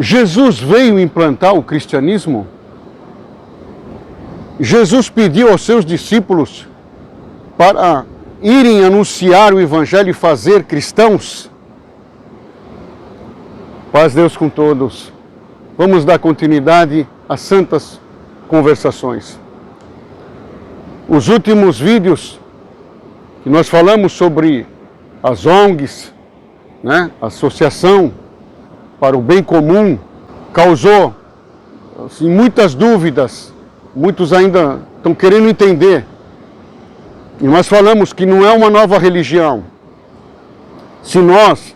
Jesus veio implantar o cristianismo? Jesus pediu aos seus discípulos para irem anunciar o Evangelho e fazer cristãos? Paz Deus com todos. Vamos dar continuidade às santas conversações. Os últimos vídeos que nós falamos sobre as ONGs, Associação para o Bem Comum, causou assim, muitas dúvidas. Muitos ainda estão querendo entender. E nós falamos que não é uma nova religião. Se nós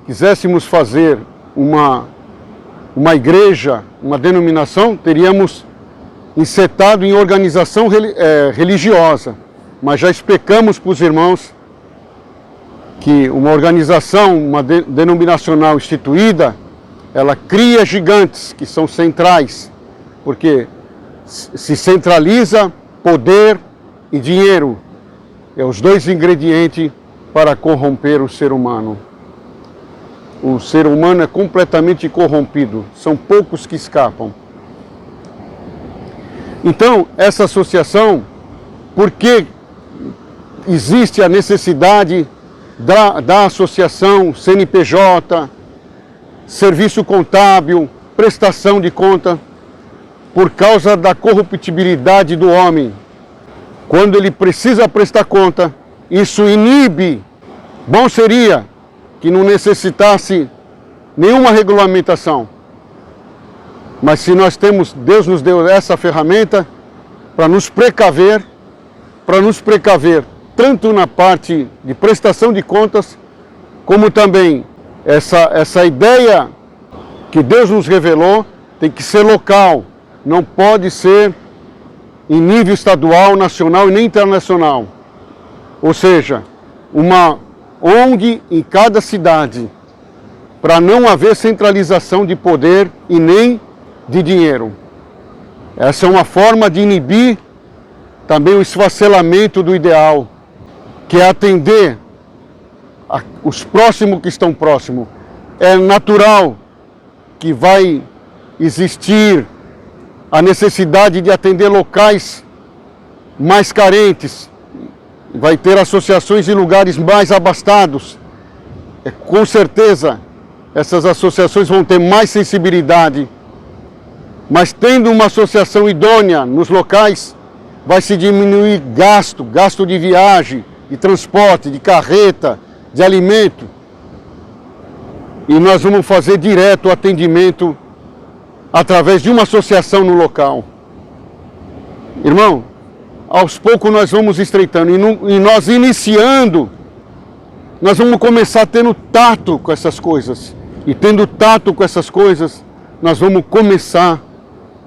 quiséssemos fazer uma igreja, uma denominação, teríamos insetado em organização religiosa. Mas já explicamos para os irmãos que uma organização, uma denominacional instituída, ela cria gigantes que são centrais, porque se centraliza poder e dinheiro. É os dois ingredientes para corromper o ser humano. O ser humano é completamente corrompido, são poucos que escapam. Então, essa associação, por que existe a necessidade da associação CNPJ, serviço contábil, prestação de conta? Por causa da corruptibilidade do homem. Quando ele precisa prestar conta, isso inibe. Bom seria que não necessitasse nenhuma regulamentação. Mas se nós temos, Deus nos deu essa ferramenta para nos precaver, tanto na parte de prestação de contas, como também essa ideia que Deus nos revelou tem que ser local. Não pode ser em nível estadual, nacional e nem internacional. Ou seja, uma ONG em cada cidade, para não haver centralização de poder e nem de dinheiro. Essa é uma forma de inibir também o esfacelamento do ideal, que é atender os próximos que estão próximos. É natural que vai existir a necessidade de atender locais mais carentes, vai ter associações em lugares mais abastados. Com certeza, essas associações vão ter mais sensibilidade, mas tendo uma associação idônea nos locais, vai se diminuir gasto de viagem, de transporte, de carreta, de alimento. E nós vamos fazer direto o atendimento através de uma associação no local. Irmão, aos poucos nós vamos estreitando e nós iniciando, nós vamos começar tendo tato com essas coisas. E tendo tato com essas coisas, nós vamos começar,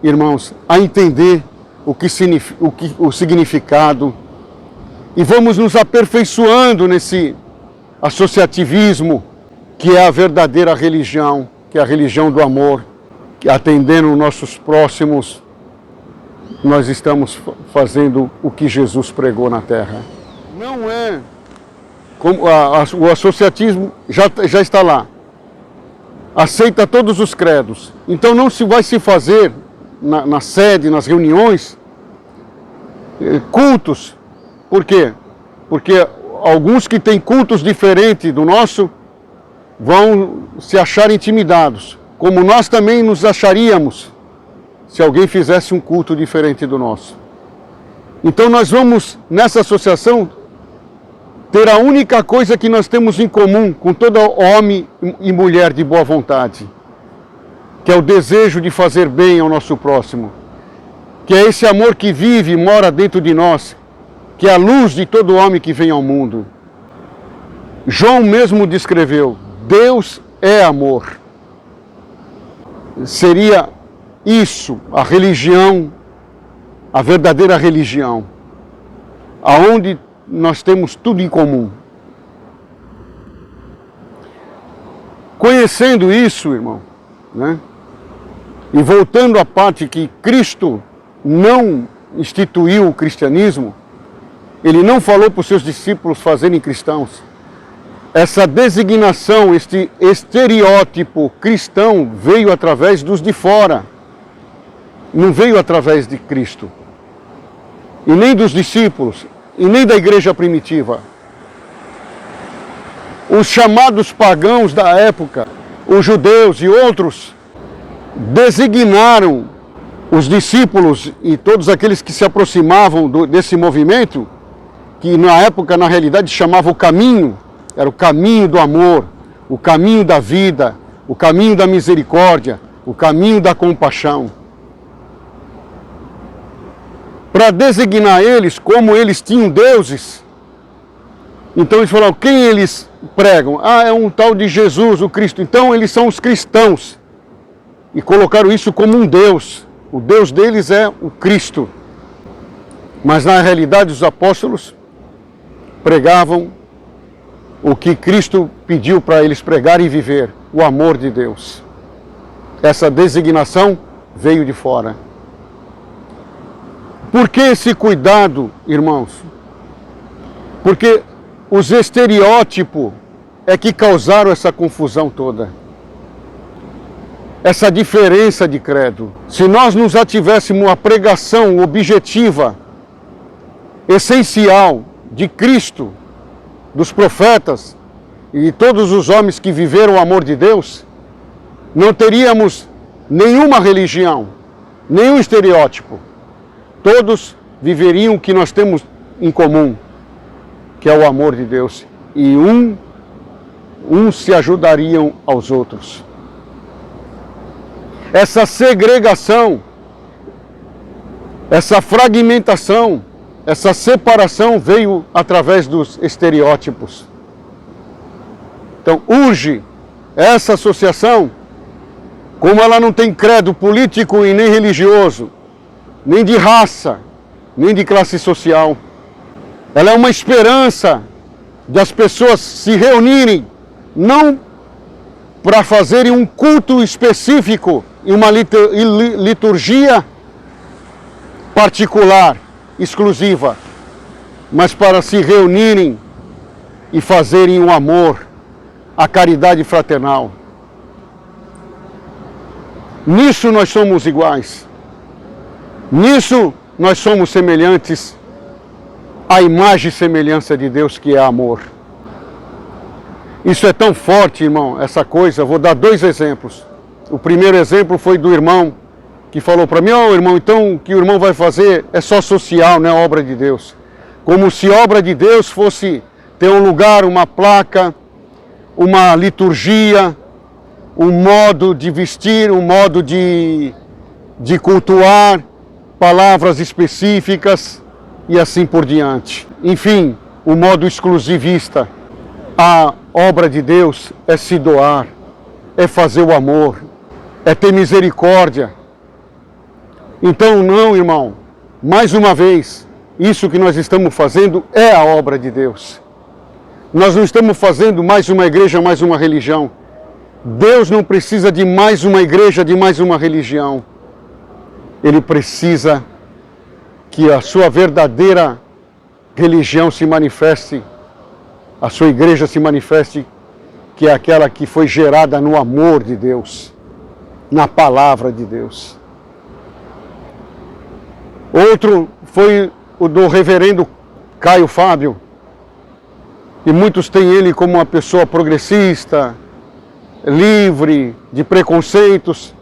irmãos, a entender o significado e vamos nos aperfeiçoando nesse associativismo que é a verdadeira religião, que é a religião do amor. Atendendo nossos próximos, nós estamos fazendo o que Jesus pregou na terra. Não é como o associatismo já está lá, aceita todos os credos. Então não se vai se fazer na sede, nas reuniões, cultos. Por quê? Porque alguns que têm cultos diferentes do nosso vão se achar intimidados. Como nós também nos acharíamos se alguém fizesse um culto diferente do nosso. Então nós vamos, nessa associação, ter a única coisa que nós temos em comum com todo homem e mulher de boa vontade, que é o desejo de fazer bem ao nosso próximo, que é esse amor que vive e mora dentro de nós, que é a luz de todo homem que vem ao mundo. João mesmo descreveu, Deus é amor. Seria isso, a religião, a verdadeira religião, aonde nós temos tudo em comum. Conhecendo isso, irmão, e voltando à parte que Cristo não instituiu o cristianismo, Ele não falou para os seus discípulos fazerem cristãos. essa designação, este estereótipo cristão veio através dos de fora, não veio através de Cristo, e nem dos discípulos, e nem da igreja primitiva. Os chamados pagãos da época, os judeus e outros, designaram os discípulos e todos aqueles que se aproximavam desse movimento, que na época, na realidade, chamava o caminho, era o caminho do amor, o caminho da vida, o caminho da misericórdia, o caminho da compaixão. Para designar eles como eles tinham deuses, então eles falaram, quem eles pregam? Ah, é um tal de Jesus, o Cristo. Então eles são os cristãos. E colocaram isso como um Deus. O Deus deles é o Cristo. Mas na realidade os apóstolos pregavam o que Cristo pediu para eles pregarem e viver, o amor de Deus. Essa designação veio de fora. Por que esse cuidado, irmãos? Porque os estereótipos é que causaram essa confusão toda. Essa diferença de credo. Se nós nos ativéssemos a pregação objetiva, essencial de Cristo, dos profetas e de todos os homens que viveram o amor de Deus, não teríamos nenhuma religião, nenhum estereótipo. Todos viveriam o que nós temos em comum, que é o amor de Deus. E uns se ajudariam aos outros. Essa segregação, essa fragmentação, essa separação veio através dos estereótipos. Então, urge essa associação, como ela não tem credo político e nem religioso, nem de raça, nem de classe social. Ela é uma esperança de as pessoas se reunirem, não para fazerem um culto específico e uma liturgia particular, exclusiva, mas para se reunirem e fazerem o amor, a caridade fraternal. Nisso nós somos iguais. Nisso nós somos semelhantes à imagem e semelhança de Deus, que é amor. Isso é tão forte, irmão, essa coisa. Eu vou dar 2 exemplos. O primeiro exemplo foi do irmão que falou para mim, irmão, então o que o irmão vai fazer é só social, não é obra de Deus. Como se obra de Deus fosse ter um lugar, uma placa, uma liturgia, um modo de vestir, um modo de cultuar, palavras específicas e assim por diante. Enfim, o modo exclusivista. A obra de Deus é se doar, é fazer o amor, é ter misericórdia. Então não, irmão, mais uma vez, isso que nós estamos fazendo é a obra de Deus. Nós não estamos fazendo mais uma igreja, mais uma religião. Deus não precisa de mais uma igreja, de mais uma religião. Ele precisa que a sua verdadeira religião se manifeste, a sua igreja se manifeste, que é aquela que foi gerada no amor de Deus, na palavra de Deus. Outro foi o do reverendo Caio Fábio, e muitos têm ele como uma pessoa progressista, livre de preconceitos,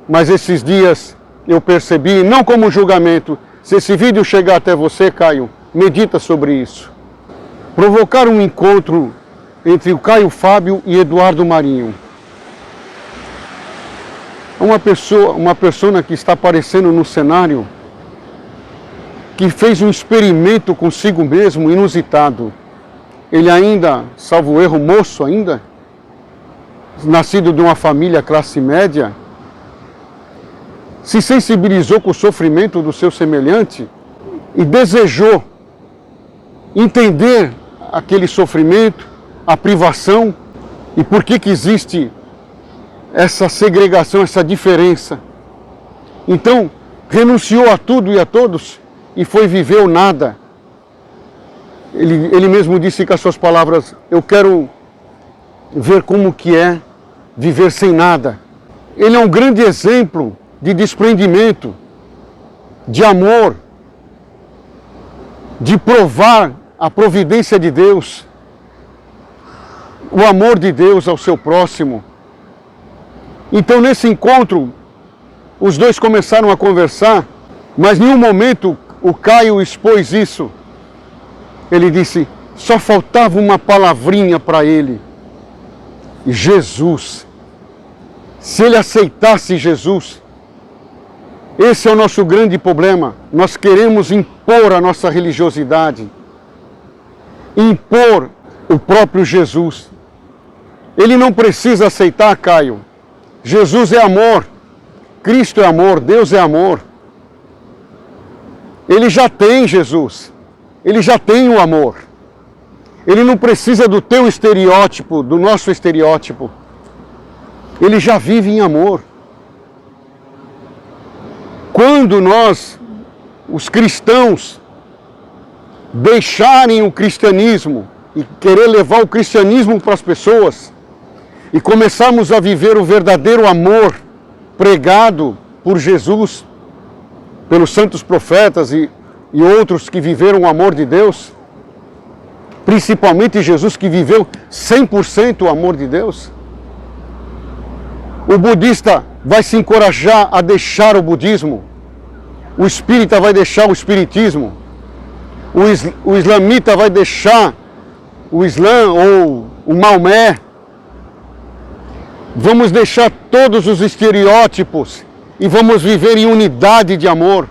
mas esses dias eu percebi, não como julgamento, se esse vídeo chegar até você, Caio, medita sobre isso. Provocar um encontro entre o Caio Fábio e Eduardo Marinho. Uma pessoa que está aparecendo no cenário, que fez um experimento consigo mesmo inusitado. Ele ainda, salvo erro, moço ainda, nascido de uma família classe média, se sensibilizou com o sofrimento do seu semelhante e desejou entender aquele sofrimento, a privação, e por que existe essa segregação, essa diferença. Então, renunciou a tudo e a todos e foi viver o nada. Ele mesmo disse com as suas palavras, eu quero ver como que é viver sem nada. Ele é um grande exemplo de desprendimento, de amor, de provar a providência de Deus, o amor de Deus ao seu próximo. Então, nesse encontro, os dois começaram a conversar, mas em nenhum momento o Caio expôs isso. Ele disse, só faltava uma palavrinha para ele. Jesus. Se ele aceitasse Jesus, esse é o nosso grande problema. Nós queremos impor a nossa religiosidade, impor o próprio Jesus. Ele não precisa aceitar, Caio. Jesus é amor, Cristo é amor, Deus é amor. Ele já tem Jesus, ele já tem o amor. Ele não precisa do teu estereótipo, do nosso estereótipo. Ele já vive em amor. Quando nós, os cristãos, deixarem o cristianismo e querer levar o cristianismo para as pessoas e começarmos a viver o verdadeiro amor pregado por Jesus, pelos santos profetas e outros que viveram o amor de Deus, principalmente Jesus que viveu 100% o amor de Deus, o budista vai se encorajar a deixar o budismo, o espírita vai deixar o espiritismo, o islamita vai deixar o Islã ou o Maomé. Vamos deixar todos os estereótipos e vamos viver em unidade de amor.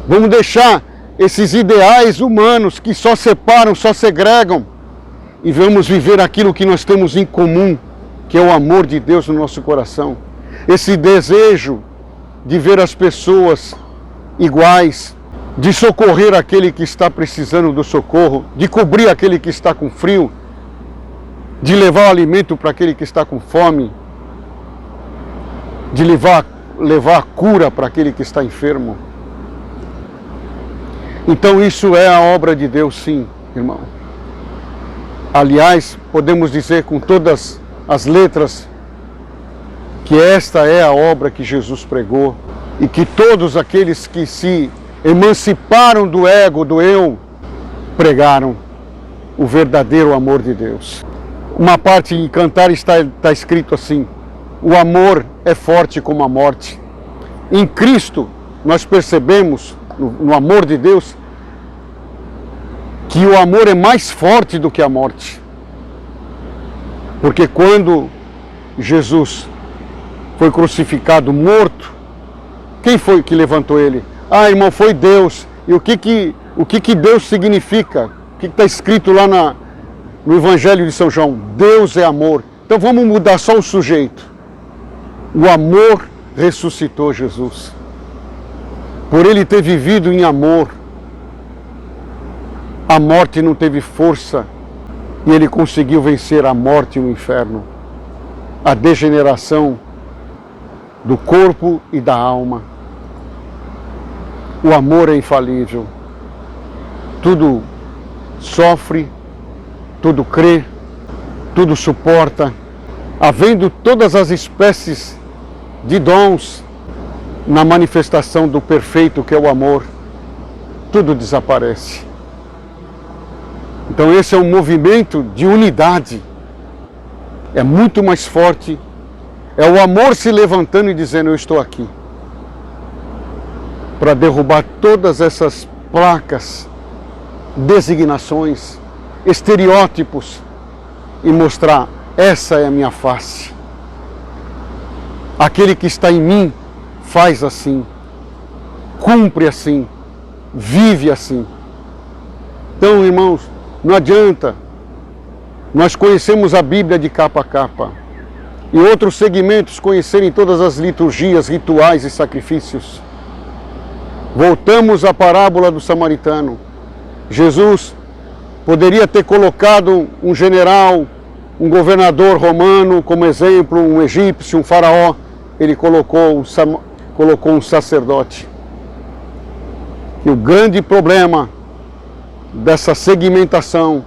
Vamos deixar esses ideais humanos que só separam, só segregam, e vamos viver aquilo que nós temos em comum, que é o amor de Deus no nosso coração. Esse desejo de ver as pessoas iguais, de socorrer aquele que está precisando do socorro, de cobrir aquele que está com frio, de levar o alimento para aquele que está com fome, de levar a cura para aquele que está enfermo. Então isso é a obra de Deus, sim, irmão. Aliás, podemos dizer com todas as letras que esta é a obra que Jesus pregou e que todos aqueles que se emanciparam do ego, do eu, pregaram o verdadeiro amor de Deus. Uma parte em Cantar está escrito assim, o amor é forte como a morte. Em Cristo nós percebemos, no amor de Deus, que o amor é mais forte do que a morte. Porque quando Jesus foi crucificado, morto, quem foi que levantou ele? Ah, irmão, foi Deus. E o que Deus significa? O que está escrito lá no Evangelho de São João? Deus é amor. Então vamos mudar só o sujeito. O amor ressuscitou Jesus. Por ele ter vivido em amor, a morte não teve força e ele conseguiu vencer a morte e o inferno, a degeneração do corpo e da alma. O amor é infalível. Tudo sofre, tudo crê, tudo suporta. Havendo todas as espécies de dons na manifestação do perfeito que é o amor, tudo desaparece. Então esse é um movimento de unidade. É muito mais forte. É o amor se levantando e dizendo, eu estou aqui. Para derrubar todas essas placas, designações, estereótipos e mostrar, essa é a minha face. Aquele que está em mim faz assim, cumpre assim, vive assim. Então, irmãos, não adianta. Nós conhecemos a Bíblia de capa a capa. E outros segmentos conhecerem todas as liturgias, rituais e sacrifícios. Voltamos à parábola do samaritano. Jesus poderia ter colocado um general, um governador romano como exemplo, um egípcio, um faraó. Ele colocou um sacerdote. E o grande problema dessa segmentação,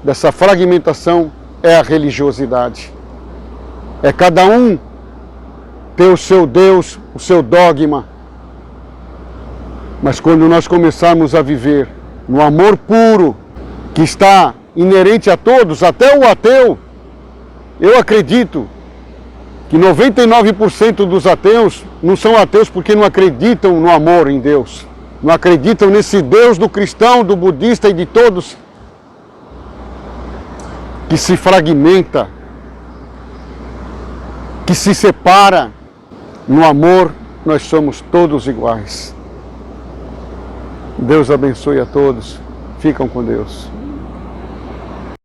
dessa fragmentação, é a religiosidade. É cada um ter o seu Deus, o seu dogma. Mas quando nós começarmos a viver no amor puro, que está inerente a todos, até o ateu, eu acredito que 99% dos ateus não são ateus porque não acreditam no amor em Deus. Não acreditam nesse Deus do cristão, do budista e de todos, que se fragmenta, que se separa. No amor, nós somos todos iguais. Deus abençoe a todos. Ficam com Deus.